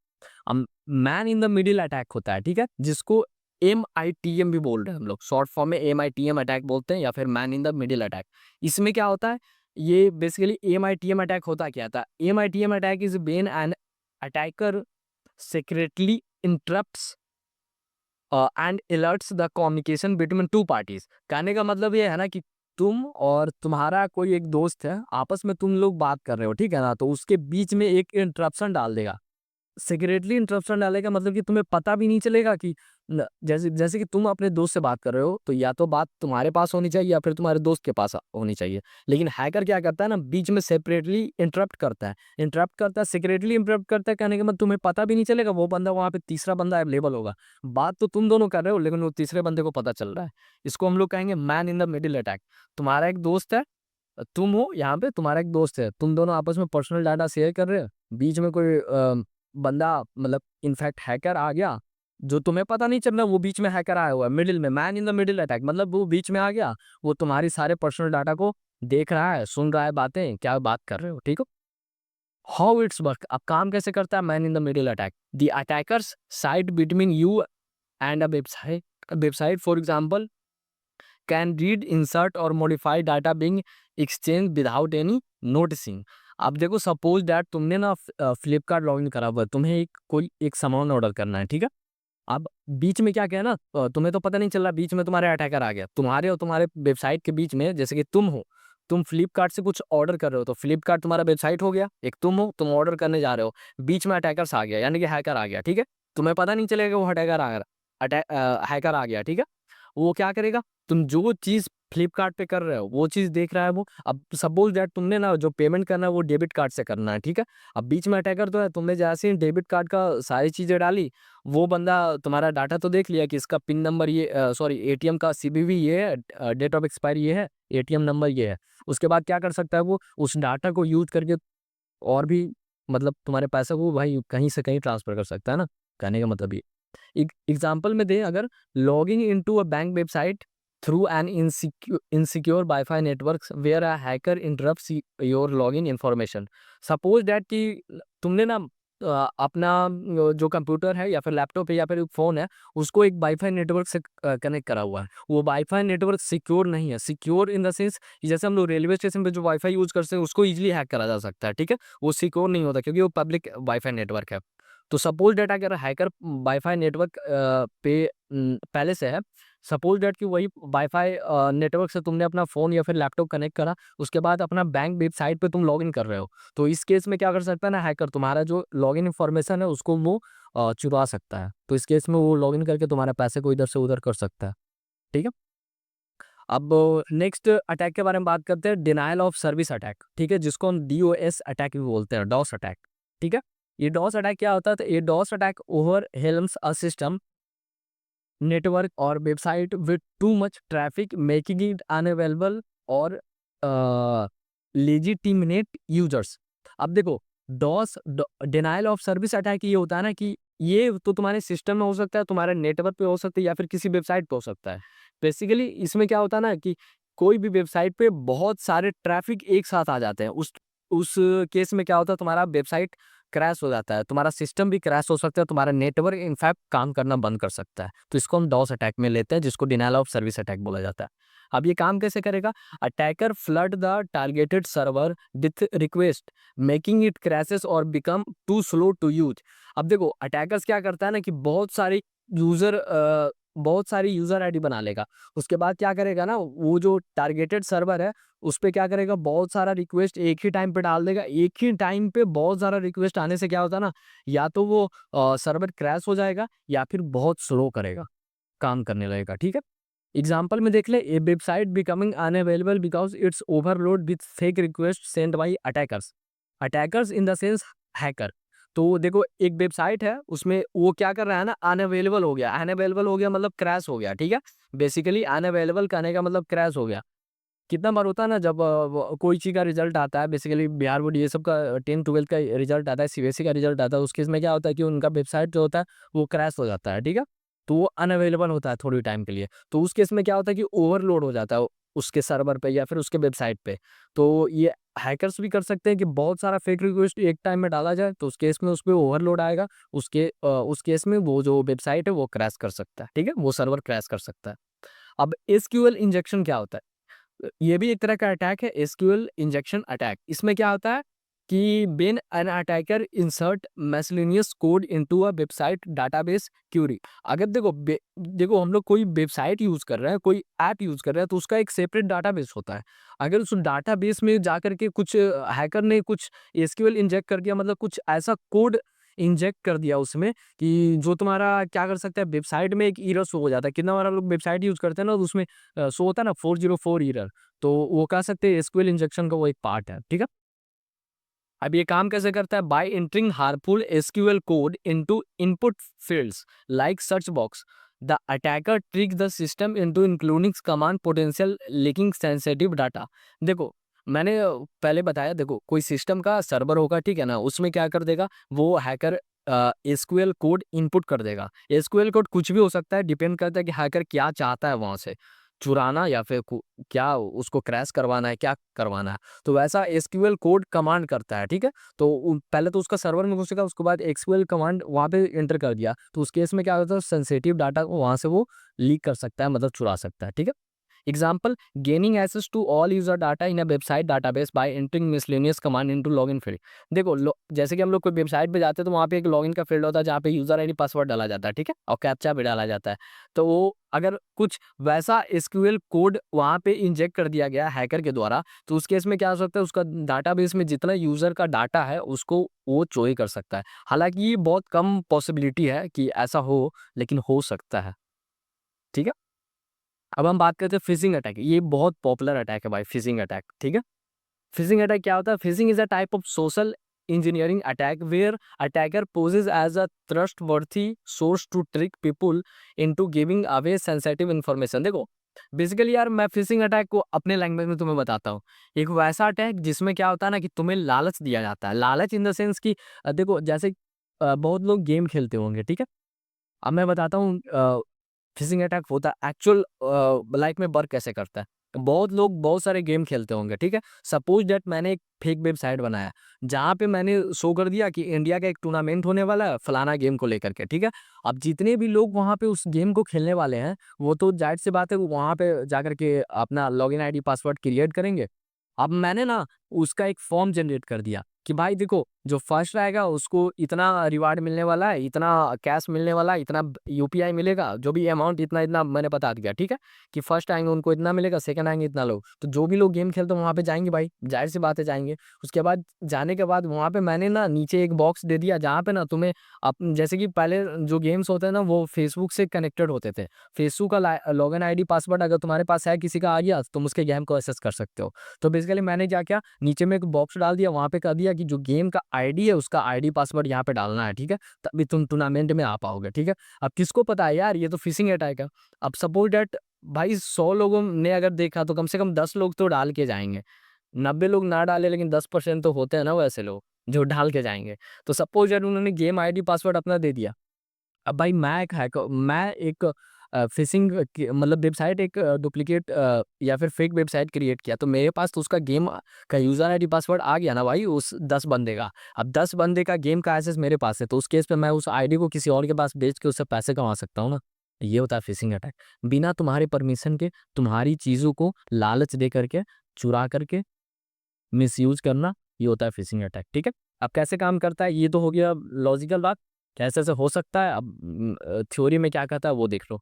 Man in the middle attack होता है, ठीक है, जिसको MITM भी बोल रहे हैं हम लोग, शॉर्ट फॉर्म में MITM अटैक बोलते हैं, या फिर man in the middle attack. इसमें क्या होता है? ये बेसिकली MITM अटैक होता क्या था? MITM attack is when an attacker secretly interrupts and alerts the communication between two parties. कहने का मतलब ये है ना कि तुम और तुम्हारा कोई एक दोस्त है, आपस में तुम लोग बात कर रहे हो, ठीक है ना, तो उसके बीच में एक इंटरप्शन डाल देगा। सिक्रेटली इंटरप्शन डालेगा मतलब कि तुम्हें पता भी नहीं चलेगा कि जैसे जैसे कि तुम अपने दोस्त से बात कर रहे हो, तो या तो बात तुम्हारे पास होनी चाहिए या फिर तुम्हारे दोस्त के पास होनी चाहिए। लेकिन हैकर क्या करता है ना, बीच में सेपरेटली इंटरप्ट करता है, सिक्रेटली इंटरप्ट करता है। कहने के मतलब तुम्हें पता भी नहीं चलेगा, वो बंदा वहाँ पे तीसरा बंदा अवेलेबल होगा। बात तो तुम दोनों कर रहे हो, लेकिन वो तीसरे बंदे को पता चल रहा है। इसको हम लोग कहेंगे man in the middle attack. तुम्हारा एक दोस्त है, तुम हो यहाँ पे, तुम्हारा एक दोस्त है, तुम दोनों आपस में पर्सनल डाटा शेयर कर रहे हो, बीच में कोई बंदा, मतलब इनफैक्ट हैकर आ गया, जो तुम्हें पता नहीं चल रहा, वो बीच में हैकर आया हुआ है, मिडिल में, man in the middle attack, मतलब वो बीच में आ गया, वो तुम्हारी सारे पर्सनल डाटा को देख रहा है, सुन रहा है, बातें क्या बात कर रहे हो, ठीक है। हाउ इट्स वर्क, अब काम कैसे करता है man in the middle attack? The attackers side between you and a website for example can read, insert और modify data being exchanged without any noticing. अब देखो, सपोज दैट तुमने ना फ्लिपकार्ट लॉगिन करा हुआ है, तुम्हें कोई एक सामान ऑर्डर करना है, ठीक है। अब बीच में क्या किया ना, तुम्हें तो पता नहीं चल रहा, बीच में तुम्हारे अटैकर आ गया, तुम्हारे और तुम्हारे वेबसाइट के बीच में, जैसे कि तुम हो, तुम फ्लिपकार्ट से कुछ ऑर्डर कर रहे हो, तो फ्लिपकार्ट तुम्हारा वेबसाइट हो गया, एक तुम हो, तुम ऑर्डर करने जा रहे हो, बीच में अटैकर्स आ गया, यानी कि हैकर आ गया, ठीक है। तुम्हें पता नहीं चलेगा वो हैकर आ गया, ठीक है। वो क्या करेगा? तुम जो चीज़ फ्लिपकार्ट पे कर रहे हो वो चीज़ देख रहा है वो। अब सपोज दैट तुमने ना जो पेमेंट करना है वो डेबिट कार्ड से करना है, ठीक है। अब बीच में अटैकर तो है, तुमने जैसे ही डेबिट कार्ड का सारी चीज़ें डाली, वो बंदा तुम्हारा डाटा तो देख लिया कि इसका पिन नंबर ये, सॉरी, एटीएम का CVV ये है, डेट ऑफ एक्सपायरी ये है, एटीएम नंबर ये है। उसके बाद क्या कर सकता है वो? उस डाटा को यूज़ करके और भी मतलब तुम्हारे पैसे को भाई कहीं से कहीं ट्रांसफ़र कर सकता है ना, कहने का मतलब ये। एक एग्जांपल में दें अगर, logging into a bank website through an insecure wifi network where a hacker interrupts your login information. Suppose that कि तुमने ना अपना जो कंप्यूटर है या फिर लैपटॉप है या फिर फ़ोन है, उसको एक वाईफाई नेटवर्क से कनेक्ट करा हुआ है। वो वाईफाई नेटवर्क सिक्योर नहीं है। सिक्योर इन द सेंस, जैसे हम लोग रेलवे स्टेशन पे जो वाईफाई यूज़ करते हैं उसको ईज़िली हैक करा जा सकता है, ठीक है? वो सिक्योर नहीं होता क्योंकि वो पब्लिक वाईफाई नेटवर्क है। तो सपोज दैट अगर हैकर वाईफाई नेटवर्क पहले से है, सपोज दैट कि वही वाईफाई नेटवर्क से तुमने अपना फ़ोन या फिर लैपटॉप कनेक्ट करा, उसके बाद अपना बैंक वेबसाइट पे तुम लॉगिन कर रहे हो। तो इस केस में क्या कर सकता है ना हैकर, तुम्हारा जो लॉगिन इन्फॉर्मेशन है उसको वो चुरा सकता है। तो इस केस में वो लॉगिन करके तुम्हारे पैसे को इधर से उधर कर सकता है, ठीक है? अब नेक्स्ट अटैक के बारे में बात करते हैं, डिनायल ऑफ सर्विस अटैक, ठीक है? जिसको हम डीओएस अटैक भी बोलते हैं, डॉस अटैक, ठीक है? ये डॉस अटैक क्या होता है? तो ये DoS attack overwhelms a system, network और website with too much traffic making it unavailable और लेजिटिमेट यूजर्स। अब देखो, DoS denial of service attack ये होता है ना कि ये तो तुम्हारे सिस्टम में हो सकता है, तुम्हारे नेटवर्क पे हो सकता है या फिर किसी वेबसाइट पे हो सकता है। बेसिकली इसमें क्या होता है ना कि कोई भी वेबसाइट पे बहुत सारे ट्रैफिक एक साथ आ जाते हैं। उस केस में क्या होता है, तुम्हारा वेबसाइट क्रैश हो जाता है, तुम्हारा सिस्टम भी क्रैश हो सकता है, तुम्हारा नेटवर्क इनफैक्ट काम करना बंद कर सकता है। तो इसको हम डॉस अटैक में लेते हैं, जिसको डिनायल ऑफ सर्विस अटैक बोला जाता है। अब ये काम कैसे करेगा? Attacker flood the targeted server with request making it crashes और become too slow to use. अब देखो, अटैकर्स क्या करता है ना कि बहुत सारी यूजर आईडी बना लेगा। उसके बाद क्या करेगा ना, वो जो टारगेटेड सर्वर है उस पे क्या करेगा, बहुत सारा रिक्वेस्ट एक ही टाइम पे डाल देगा। एक ही टाइम पे बहुत सारा रिक्वेस्ट आने से क्या होता है ना, या तो वो सर्वर क्रैश हो जाएगा या फिर बहुत स्लो करेगा, काम करने लगेगा, ठीक है? एग्जाम्पल में देख ले, a website becoming unavailable because it's overload with fake request send by attackers. Attackers in the sense hacker. तो देखो, एक वेबसाइट है उसमें वो क्या कर रहा है ना, अनअवेलेबल हो गया। अनअवेलेबल हो गया मतलब क्रैश हो गया, ठीक है? बेसिकली अनअवेलेबल कहने का मतलब क्रैश हो गया। कितना बार होता है ना, जब कोई चीज़ का रिजल्ट आता है, बेसिकली बिहार बोर्ड ये सब का 10th-12th का रिजल्ट आता है, सीबीएसई का रिजल्ट आता है, उस केस में क्या होता है कि उनका वेबसाइट जो होता है वो क्रैश हो जाता है, ठीक है? तो वो अनअवेलेबल होता है थोड़ी टाइम के लिए। तो उस केस में क्या होता है कि ओवरलोड हो जाता है उसके सर्वर पे या फिर उसके वेबसाइट पे। तो ये हैकर्स भी कर सकते हैं कि बहुत सारा फेक रिक्वेस्ट एक टाइम में डाला जाए, तो उस केस में उसपे ओवरलोड आएगा। उस केस में वो जो वेबसाइट है वो क्रैश कर सकता है, ठीक है? वो सर्वर क्रैश कर सकता है। अब एसक्यूएल इंजेक्शन क्या होता है? ये भी एक तरह का अटैक है, एसक्यूएल इंजेक्शन अटैक। इसमें क्या होता है कि when an attacker insert miscellaneous code into a website database query. अगर देखो हम लोग कोई वेबसाइट यूज़ कर रहे हैं, कोई ऐप यूज़ कर रहे हैं, तो उसका एक सेपरेट डाटाबेस होता है। अगर उस डाटाबेस में जाकर के कुछ हैकर ने कुछ एसक्यूएल इंजेक्ट कर दिया, मतलब कुछ ऐसा कोड इंजेक्ट कर दिया उसमें कि जो तुम्हारा क्या कर सकता है, वेबसाइट में एक एरर शो हो जाता है। कितना बार हम लोग वेबसाइट यूज़ करते हैं ना, तो उसमें शो होता है ना 404 एरर। तो वो कह सकते हैं एसक्यूएल इंजेक्शन का वो एक पार्ट है, ठीक है? अब ये काम कैसे करता है? Bye entering harmful SQL code into input fields like search box, the attacker trick the system into including command potential leaking sensitive data. देखो, मैंने पहले बताया, देखो कोई सिस्टम का सर्वर होगा, ठीक है ना? उसमें क्या कर देगा वो हैकर, एसक्यूएल कोड इनपुट कर देगा। एसक्यूएल कोड कुछ भी हो सकता है, डिपेंड करता है कि हैकर क्या चाहता है वहाँ से, चुराना या फिर क्या उसको क्रैश करवाना है, क्या करवाना है। तो वैसा एसक्यूएल कोड कमांड करता है, ठीक है? तो पहले तो उसका सर्वर में घुसेगा, उसके बाद एसक्यूएल कमांड वहाँ पे एंटर कर दिया, तो उस केस में क्या होता है, सेंसिटिव डाटा को वहाँ से वो लीक कर सकता है, मतलब चुरा सकता है, ठीक है? Example, gaining access to all user data in a website database by entering miscellaneous command into login field. देखो, जैसे कि हम लोग कोई वेबसाइट पे जाते हैं तो वहाँ पे एक लॉगिन का फील्ड होता है जहाँ पे यूजर आईडी पासवर्ड डाला जाता है, ठीक है? और कैप्चा भी डाला जाता है। तो वो अगर कुछ वैसा एसक्यूएल कोड वहाँ पे इंजेक्ट कर दिया गया हैकर के द्वारा, तो उस केस में क्या हो सकता है, उसका डाटाबेस में जितना यूजर का डाटा है उसको वो चोरी कर सकता है। हालांकि ये बहुत कम पॉसिबिलिटी है कि ऐसा हो, लेकिन हो सकता है, ठीक है? अब हम बात करते हैं फिशिंग अटैक। ये बहुत पॉपुलर अटैक है भाई, फिशिंग अटैक, ठीक है? फिशिंग अटैक क्या होता है? Phishing is a type of social engineering attack where attacker poses as a trustworthy source to trick people into giving away sensitive information. देखो, बेसिकली यार मैं फिशिंग अटैक को अपने लैंग्वेज में तुम्हें बताता हूँ। एक वैसा अटैक जिसमें क्या होता है ना कि तुम्हें लालच दिया जाता है। लालच इन द सेंस कि देखो जैसे बहुत लोग गेम खेलते होंगे, ठीक है? अब मैं बताता हूँ फिशिंग अटैक होता है एक्चुअल लाइफ में वर्क कैसे करता है। बहुत लोग बहुत सारे गेम खेलते होंगे, ठीक है? सपोज दैट मैंने एक फेक वेबसाइट बनाया, जहाँ पे मैंने शो कर दिया कि इंडिया का एक टूर्नामेंट होने वाला है फलाना गेम को लेकर के, ठीक है? अब जितने भी लोग वहाँ पे उस गेम को खेलने वाले हैं, वो तो ज़ाहिर-सी बात है वो वहाँ पे जाकर के अपना लॉगिन आईडी पासवर्ड क्रिएट करेंगे। अब मैंने ना उसका एक फॉर्म जनरेट कर दिया कि भाई देखो, जो फर्स्ट रहेगा उसको इतना रिवार्ड मिलने वाला है, इतना कैश मिलने वाला है, इतना यूपीआई मिलेगा, जो भी अमाउंट इतना-इतना मैंने बता दिया, ठीक है? कि फर्स्ट आएँगे उनको इतना मिलेगा, सेकंड आएँगे इतना लो। तो जो भी लोग गेम खेलते हैं वहाँ पे जाएँगे भाई, ज़ाहिर-सी बात है जाएँगे। उसके बाद जाने के बाद वहाँ पे मैंने ना नीचे एक बॉक्स दे दिया जहाँ पे ना तुम्हें जैसे कि पहले जो गेम्स होते हैं ना वो फेसबुक से कनेक्टेड होते थे। फेसबुक का लॉगिन आईडी पासवर्ड अगर तुम्हारे पास है किसी का आ गया, तुम उसके गेम को एक्सेस कर सकते हो। तो बेसिकली मैंने क्या किया, नीचे में एक बॉक्स डाल दिया, वहाँ पे कर दिया कि जो गेम का आईडी है उसका आईडी पासवर्ड यहाँ पे डालना है, ठीक है? तभी तुम टूर्नामेंट में आ पाओगे, ठीक है? अब किसको पता है यार ये तो फिशिंग अटैक है। अब सपोज दैट भाई 100 लोगों ने अगर देखा तो कम से कम 10 लोग तो डाल के जाएँगे। 90 लोग ना डाले लेकिन 10% तो होते हैं ना वैसे लोग, जो डाल के जाएँगे। तो सपोज दैट उन्होंने गेम आईडी पासवर्ड अपना दे दिया। अब भाई मैं एक फ़िशिंग की मतलब वेबसाइट एक डुप्लीकेट या फिर फ़ेक वेबसाइट क्रिएट किया, तो मेरे पास तो उसका गेम का यूज़र आईडी पासवर्ड आ गया ना भाई उस 10 बंदे का। अब 10 बंदे का गेम का एक्सेस मेरे पास है, तो उस केस पे मैं उस आईडी को किसी और के पास बेच के उससे पैसे कमा सकता हूँ ना। ये होता है फ़िशिंग अटैक। बिना तुम्हारे परमिशन के तुम्हारी चीज़ों को लालच दे करके, चुरा करके मिसयूज़ करना, ये होता है फ़िशिंग अटैक, ठीक है? अब कैसे काम करता है, ये तो हो गया लॉजिकल बात, कैसे-ऐसे हो सकता है। अब थ्योरी में क्या कहता है वो देख लो।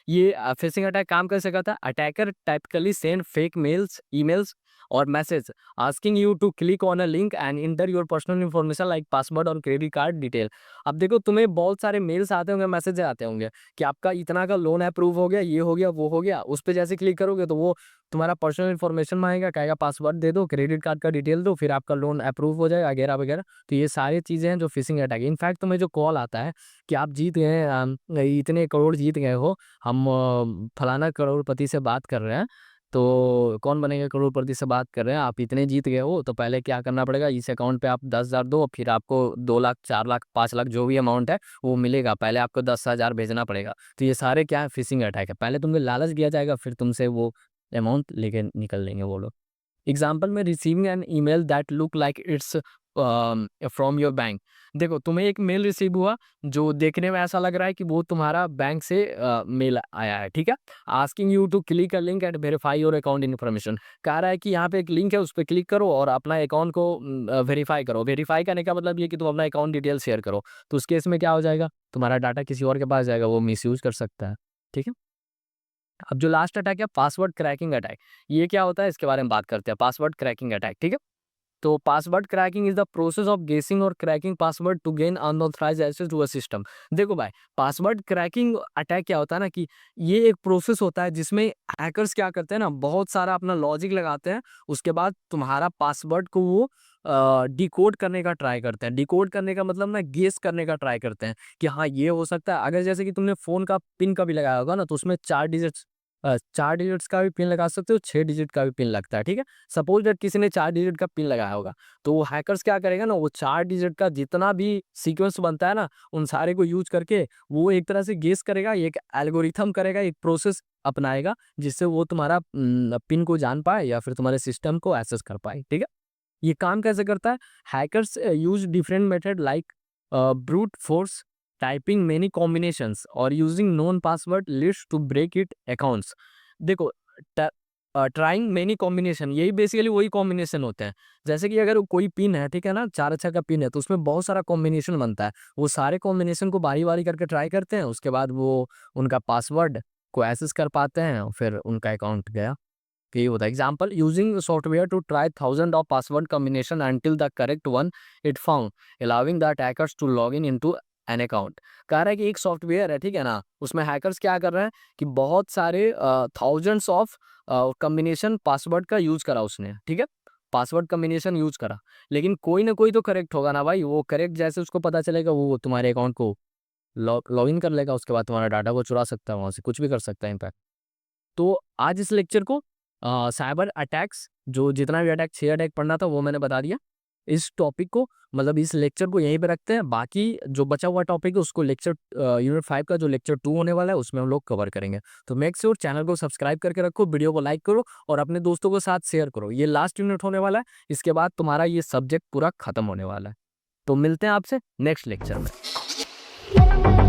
ये फ़िशिंग अटैक काम कैसे करता है, attacker typically send fake mails, emails और message asking you to click on a link and enter your personal information like password और क्रेडिट कार्ड डिटेल। अब देखो तुम्हें बहुत सारे मेल्स आते होंगे, मैसेज आते होंगे कि आपका इतना का लोन अप्रूव हो गया, ये हो गया, वो हो गया। उस पे जैसे क्लिक करोगे तो वो तुम्हारा पर्सनल इन्फॉर्मेशन माँगेगा, कहेगा पासवर्ड दे दो, क्रेडिट कार्ड का डिटेल दो, फिर आपका लोन अप्रूव हो जाएगा वगैरह-वगैरह। तो ये सारी चीज़ें हैं जो फिशिंग अटैक है। इनफैक्ट तुम्हें जो कॉल आता है कि आप जीत गए हैं इतने करोड़ जीत गए हो, हम फलाना करोड़पति से बात कर रहे हैं, तो कौन बनेगा करोड़पति से बात कर रहे हैं, आप इतने जीत गए हो, तो पहले क्या करना पड़ेगा, इस अकाउंट पे आप 10,000 दो, फिर आपको 2 लाख, 4 लाख, 5 लाख जो भी अमाउंट है, वो मिलेगा। पहले आपको 10,000 भेजना पड़ेगा। तो ये सारे क्या है फिशिंग अटैक है। पहले तुम्हें लालच दिया जाएगा, फिर तुमसे वो अमाउंट लेके निकल लेंगे वो लोग। एग्जाम्पल में receiving N email that look like it's from your bank. देखो तुम्हें एक मेल रिसीव हुआ जो देखने में ऐसा लग रहा है कि वो तुम्हारा बैंक से मेल आया है, ठीक है? Asking you to click a link and verify your account information. कह रहा है कि यहाँ पे एक लिंक है, उस पर क्लिक करो और अपना अकाउंट को वेरीफाई करो। वेरीफाई करने का मतलब ये कि तुम अपना अकाउंट डिटेल शेयर करो। तो उस केस में क्या हो जाएगा, तुम्हारा डाटा किसी और के पास जाएगा, वो मिसयूज कर सकता है, ठीक है? अब जो लास्ट अटैक है पासवर्ड क्रैकिंग अटैक, ये क्या होता है इसके बारे में बात करते हैं। पासवर्ड क्रैकिंग अटैक, ठीक है? तो password cracking is the process of guessing और cracking password to gain unauthorised access to a system. देखो भाई, पासवर्ड क्रैकिंग अटैक क्या होता है ना कि ये एक प्रोसेस होता है जिसमें हैकर्स क्या करते हैं ना, बहुत सारा अपना लॉजिक लगाते हैं, उसके बाद तुम्हारा पासवर्ड को वो डिकोड करने का ट्राई करते हैं। डिकोड करने का मतलब ना गेस करने का ट्राई करते हैं कि हाँ ये हो सकता है। अगर जैसे कि तुमने फोन का पिन कभी लगाया होगा ना, तो उसमें 4 डिजिट्स का भी पिन लगा सकते हो, 6 डिजिट का भी पिन लगता है, ठीक है? सपोज दैट किसी ने 4 डिजिट का पिन लगाया होगा, तो वो हैकर्स क्या करेगा ना, वो 4 डिजिट का जितना भी सीक्वेंस बनता है ना, उन सारे को यूज़ करके वो एक तरह से गेस करेगा, एक एल्गोरिथम करेगा, एक प्रोसेस अपनाएगा, जिससे वो तुम्हारा पिन को जान पाए या फिर तुम्हारे सिस्टम को एक्सेस कर पाए, ठीक है? ये काम कैसे करता है? Hackers use different method like brute force, typing many combinations और using known password list to break it accounts. देखो ट्राइंग मेनी कॉम्बिनेशन, यही बेसिकली वही कॉम्बिनेशन होते हैं। जैसे कि अगर कोई पिन है, ठीक है ना, 4 अक्षर का पिन है, तो उसमें बहुत सारा कॉम्बिनेशन बनता है। वो सारे कॉम्बिनेशन को बारी-बारी करके ट्राई करते हैं, उसके बाद वो उनका पासवर्ड को एक्सेस कर पाते हैं और फिर उनका अकाउंट गया। तो यही होता है। Example using software to try thousand of password combination until the correct one it found, allowing the attackers to log in into an account. कह रहा है कि एक सॉफ्टवेयर है, ठीक है ना, उसमें हैकर्स क्या कर रहे हैं कि बहुत सारे थाउजेंड्स ऑफ कॉम्बिनेशन पासवर्ड का यूज करा उसने, ठीक है? पासवर्ड कॉम्बिनेशन यूज करा, लेकिन कोई ना कोई तो करेक्ट होगा ना भाई। वो करेक्ट जैसे उसको पता चलेगा, वो तुम्हारे अकाउंट को लॉग इन कर लेगा, उसके बाद तुम्हारा डाटा को चुरा सकता है, वहां से कुछ भी कर सकता है इनफैक्ट। तो आज इस लेक्चर को साइबर अटैक्स, जो जितना भी अटैक 6 अटैक पढ़ना था वो मैंने बता दिया। इस टॉपिक को मतलब इस लेक्चर को यहीं पे रखते हैं, बाकी जो बचा हुआ टॉपिक है उसको लेक्चर यूनिट 5 का जो लेक्चर 2 होने वाला है उसमें हम लोग कवर करेंगे। तो मेक श्योर चैनल को सब्सक्राइब करके रखो, वीडियो को लाइक करो और अपने दोस्तों के साथ शेयर करो। ये लास्ट यूनिट होने वाला है, इसके बाद तुम्हारा ये सब्जेक्ट पूरा खत्म होने वाला है। तो मिलते हैं आपसे नेक्स्ट लेक्चर में।